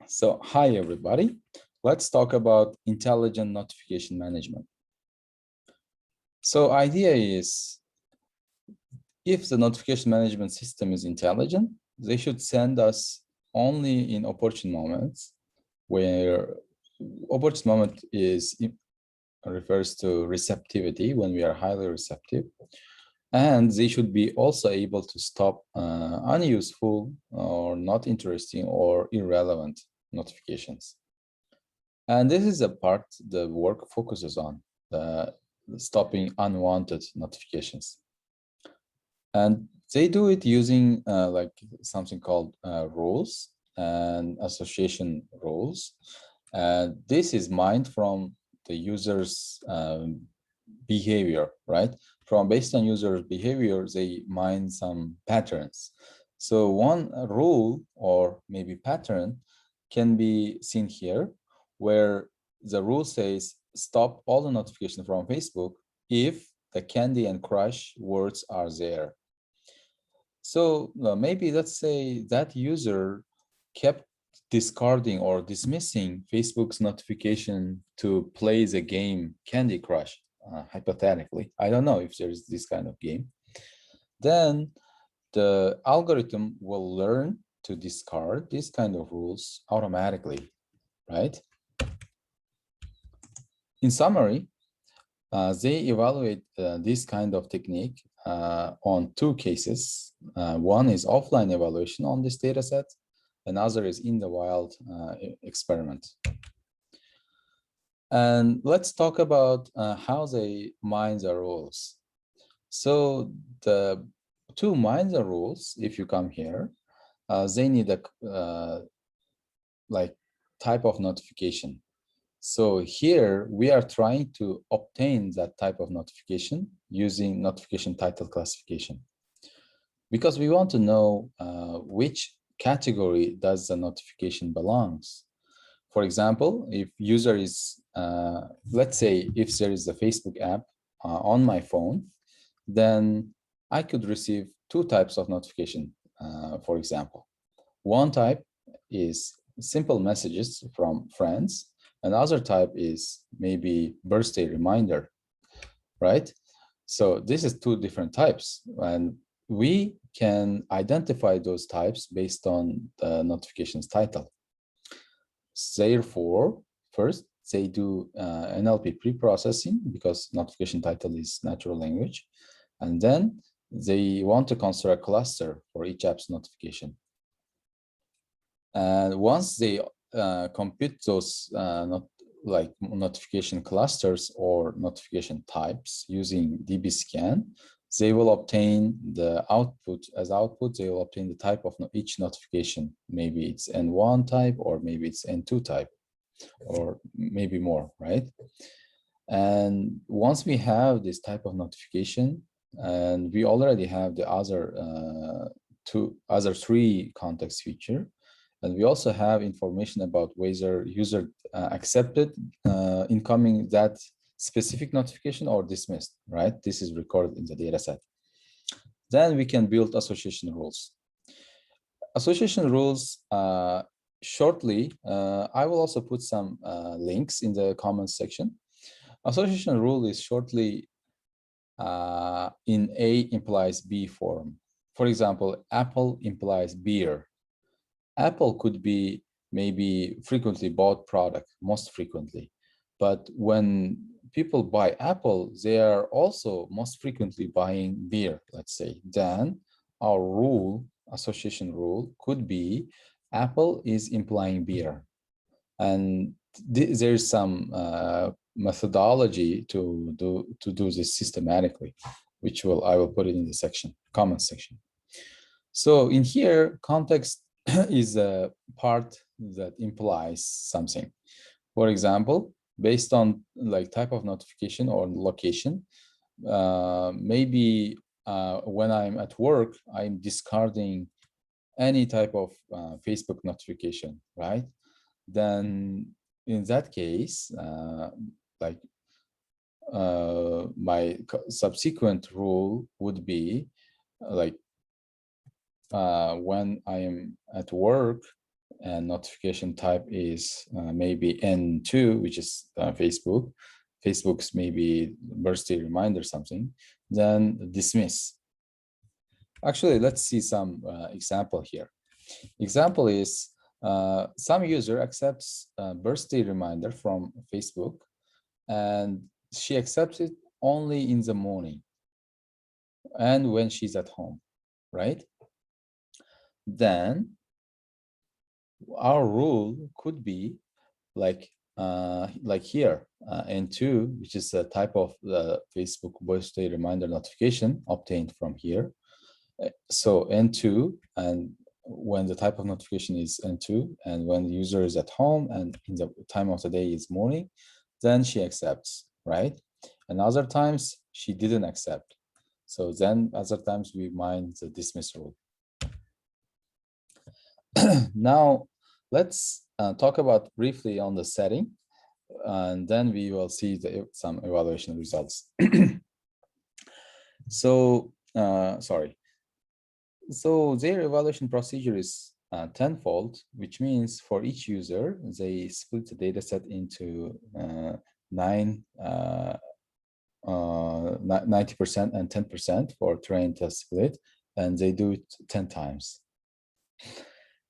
So, hi everybody. Let's talk about intelligent notification management. So, idea is if the notification management system is intelligent, they should send us only in opportune moments, where opportune moment refers to receptivity, when we are highly receptive. And they should be also able to stop unuseful or not interesting or irrelevant notifications. And this is the part the work focuses on, stopping unwanted notifications. And they do it using like something called rules and association rules. And this is mined from the user's behavior, right? Based on user behavior, they mine some patterns. So one rule or maybe pattern can be seen here, where the rule says stop all the notifications from Facebook if the candy and crush words are there. So maybe let's say that user kept discarding or dismissing Facebook's notification to play the game Candy Crush, hypothetically. I don't know if there's this kind of game. Then the algorithm will learn to discard these kind of rules automatically, right? In summary, they evaluate this kind of technique on two cases. One is offline evaluation on this data set, another is in the wild experiment. And let's talk about how they mine the rules. So the two mine the rules, if you come here, they need a like type of notification. So here we are trying to obtain that type of notification using notification title classification, because we want to know which category does the notification belongs. For example, if user is, let's say if there is a Facebook app on my phone, then I could receive two types of notification, for example. One type is simple messages from friends. Another type is maybe birthday reminder, right? So this is two different types, and we can identify those types based on the notifications title. Therefore, first they do NLP pre-processing, because notification title is natural language, and then they want to construct a cluster for each app's notification. And once they compute those notification clusters or notification types using dbScan, they will obtain the output. As output, they will obtain the type of each notification. Maybe it's N1 type, or maybe it's N2 type, or maybe more, right? And once we have this type of notification, and we already have the other three context feature, and we also have information about whether user accepted incoming that specific notification or dismissed, right? This is recorded in the data set. Then we can build association rules. Association rules, shortly, I will also put some links in the comments section. Association rule is shortly in A implies B form. For example, apple implies beer. Apple could be maybe frequently bought product, most frequently. But when people buy Apple, they are also most frequently buying beer, let's say. Then our rule, association rule, could be Apple is implying beer. And there's some methodology to do this systematically, which I will put it in the section, comment section. So in here, context is a part that implies something. For example, based on like type of notification or location, maybe when I'm at work, I'm discarding any type of Facebook notification, right? Then in that case, my subsequent rule would be like when I am at work, and notification type is maybe N2, which is Facebook. Facebook's maybe birthday reminder something, then dismiss. Actually, let's see some example here. Example is some user accepts a birthday reminder from Facebook, and she accepts it only in the morning and when she's at home, right? Then our rule could be like here, N2, which is a type of the Facebook birthday reminder notification obtained from here. So N2, and when the type of notification is N2, and when the user is at home and in the time of the day is morning, then she accepts, right? And other times she didn't accept. So then other times we mind the dismiss rule. Now, let's talk about briefly on the setting, and then we will see some evaluation results. So, sorry. So their evaluation procedure is tenfold, which means for each user, they split the data set into 90% and 10% for train test split, and they do it 10 times.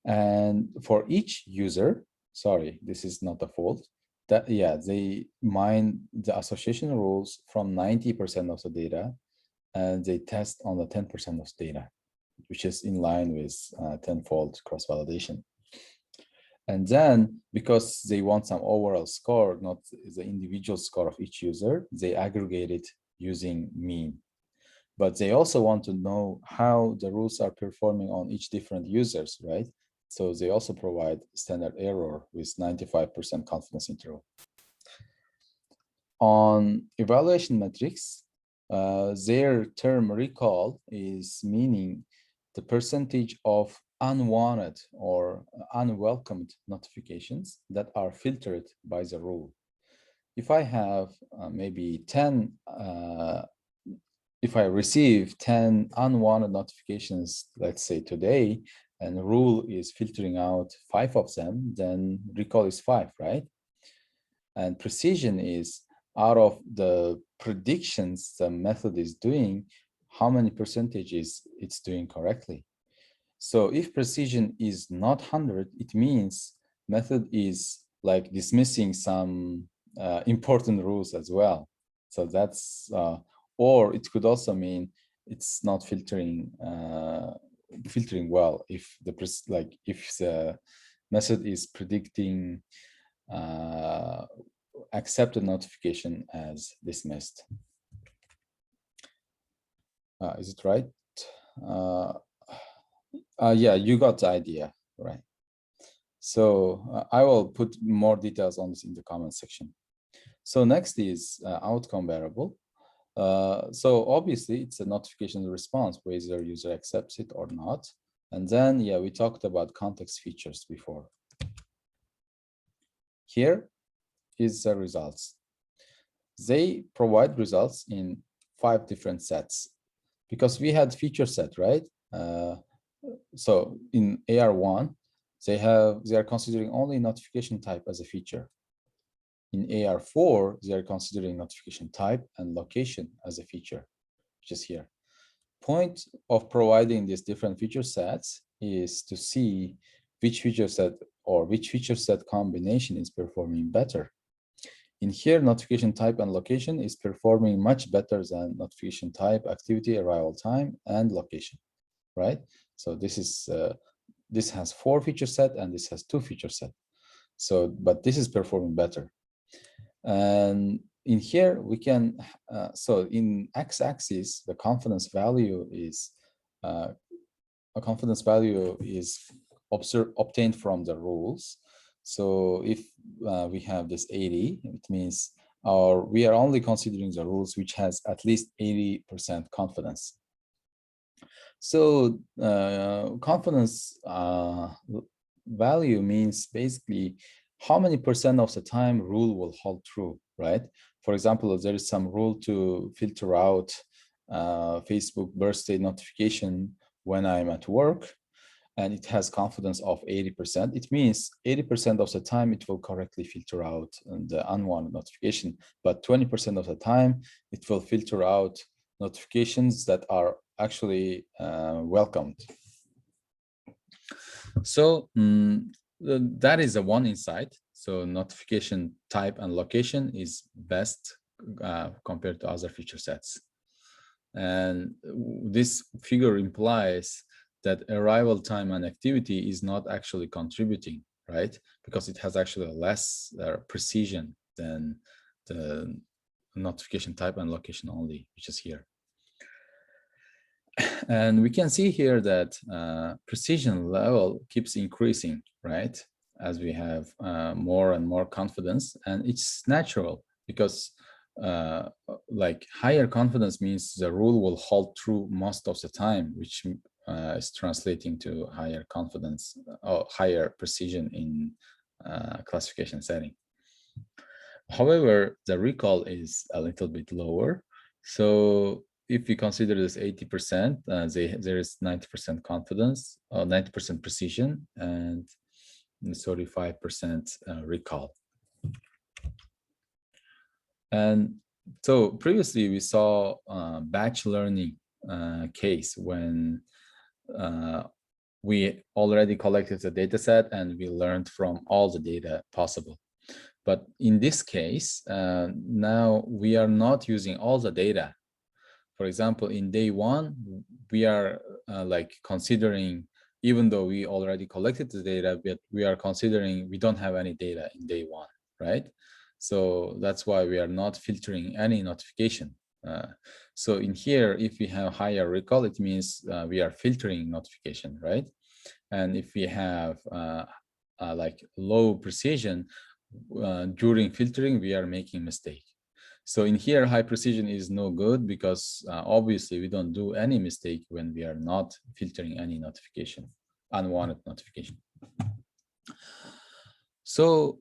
And for each user, sorry, this is not a fault, that they mine the association rules from 90% of the data, and they test on the 10% of data, which is in line with tenfold cross-validation. And then, because they want some overall score, not the individual score of each user, they aggregate it using mean. But they also want to know how the rules are performing on each different users, right? So they also provide standard error with 95% confidence interval. On evaluation metrics, their term recall is meaning the percentage of unwanted or unwelcomed notifications that are filtered by the rule. If I have maybe 10, if I receive 10 unwanted notifications, let's say today, and the rule is filtering out 5 of them, then recall is 5, right? And precision is out of the predictions the method is doing, how many percentages it's doing correctly. So if precision is not 100, it means method is like dismissing some important rules as well. So that's, or it could also mean it's not filtering well if the method is predicting accepted notification as dismissed. Is it right? Yeah, you got the idea, right? So I will put more details on this in the comment section. So next is outcome variable. So obviously it's a notification response, whether user accepts it or not. And then, yeah, we talked about context features before. Here is the results. They provide results in 5 different sets because we had feature set, right? So in AR1, they are considering only notification type as a feature. In AR4, they are considering notification type and location as a feature, which is here. Point of providing these different feature sets is to see which feature set or which feature set combination is performing better. In here, notification type and location is performing much better than notification type, activity, arrival time, and location, right? So this is this has 4 feature set and this has 2 feature set. So, but this is performing better. And in here we can, so in x-axis, the confidence value is obtained from the rules. So if we have this 80, it means we are only considering the rules which has at least 80% confidence. So confidence value means basically how many percent of the time rule will hold true, right? For example, if there is some rule to filter out Facebook birthday notification when I'm at work, and it has confidence of 80%, it means 80% of the time it will correctly filter out the unwanted notification, but 20% of the time it will filter out notifications that are actually welcomed. So that is the one insight. So notification type and location is best compared to other feature sets. And this figure implies that arrival time and activity is not actually contributing, right? Because it has actually less precision than the notification type and location only, which is here. And we can see here that precision level keeps increasing, right? As we have more and more confidence, and it's natural because like higher confidence means the rule will hold true most of the time, which is translating to higher confidence or higher precision in classification setting. However, the recall is a little bit lower. So if we consider this 80%, there is 90% confidence, 90% precision, and 35% recall. And so previously we saw batch learning case when we already collected the data set and we learned from all the data possible. But in this case, now we are not using all the data. For example, in day one, we are like considering, even though we already collected the data, but we are considering we don't have any data in day one, right? So that's why we are not filtering any notification. So in here, if we have higher recall, it means we are filtering notification, right? And if we have like low precision, during filtering, we are making mistake. So in here, high precision is no good because obviously we don't do any mistake when we are not filtering any notification, unwanted notification. So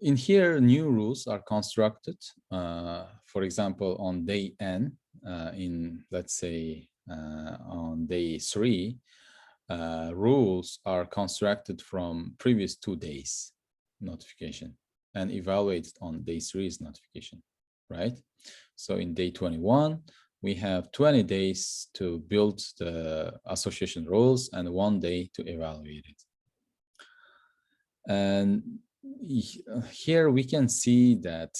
in here, new rules are constructed. For example, on day n, in let's say on day 3, rules are constructed from previous 2 days notification and evaluated on day 3's notification, right? So in day 21, we have 20 days to build the association rules and 1 day to evaluate it. And here we can see that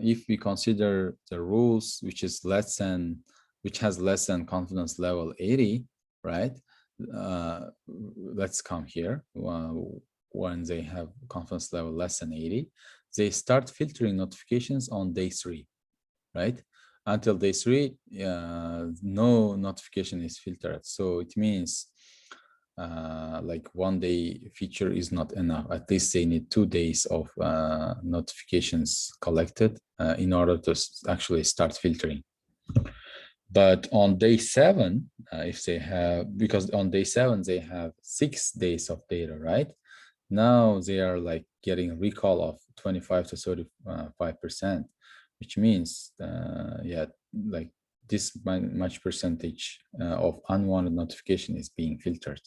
if we consider the rules which has less than confidence level 80, right? Let's come here. When they have confidence level less than 80, they start filtering notifications on day 3, right? Until day 3, no notification is filtered. So it means like 1 day feature is not enough. At least they need 2 days of notifications collected in order to actually start filtering. But on day 7, if they have, because on day 7 they have 6 days of data, right? Now they are like getting recall of 25 to 35%, which means, yeah, like this much percentage of unwanted notification is being filtered.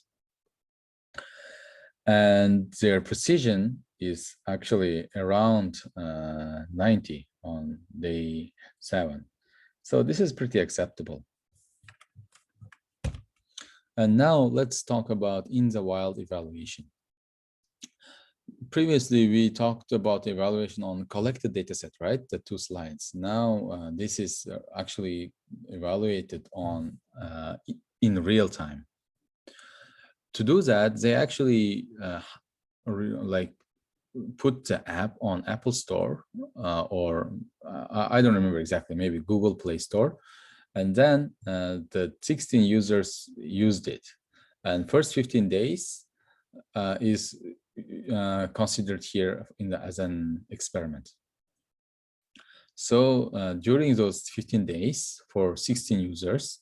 And their precision is actually around 90 on day 7. So this is pretty acceptable. And now let's talk about in the wild evaluation. Previously, we talked about evaluation on collected dataset, right? The 2 slides. Now, this is actually evaluated on in real time. To do that, they actually like put the app on Apple Store or I don't remember exactly, maybe Google Play Store. And then the 16 users used it. And first 15 days is considered here as an experiment. So during those 15 days for 16 users,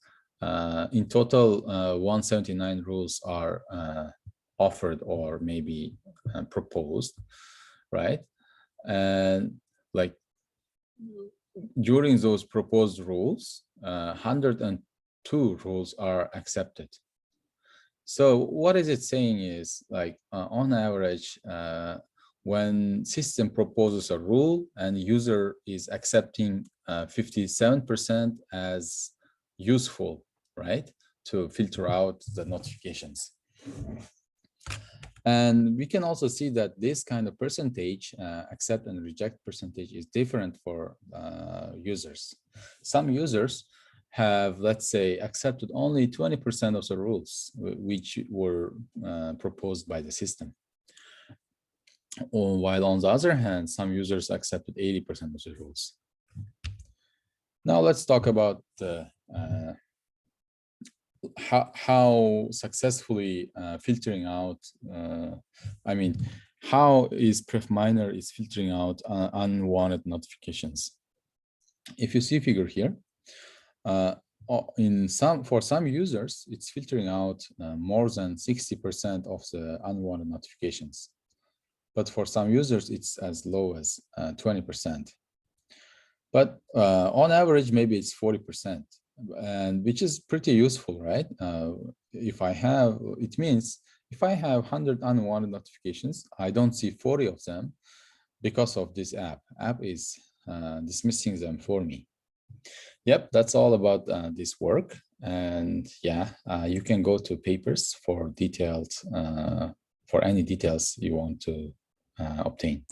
in total 179 rules are offered or maybe proposed, right? And like during those proposed rules, 102 rules are accepted. So what is it saying is like on average, when system proposes a rule and user is accepting 57% as useful, right? To filter out the notifications. And we can also see that this kind of percentage, accept and reject percentage, is different for users. Some users have, let's say, accepted only 20% of the rules which were proposed by the system. While on the other hand, some users accepted 80% of the rules. Now let's talk about the how successfully filtering out, I mean, how is prefminer is filtering out unwanted notifications. If you see figure here, for some users, it's filtering out more than 60% of the unwanted notifications. But for some users, it's as low as 20%. But on average, maybe it's 40%, and which is pretty useful, right? If I have, it means if I have 100 unwanted notifications, I don't see 40 of them because of this app. App is dismissing them for me. Yep, that's all about this work. And yeah, you can go to papers for detailed, for any details you want to obtain.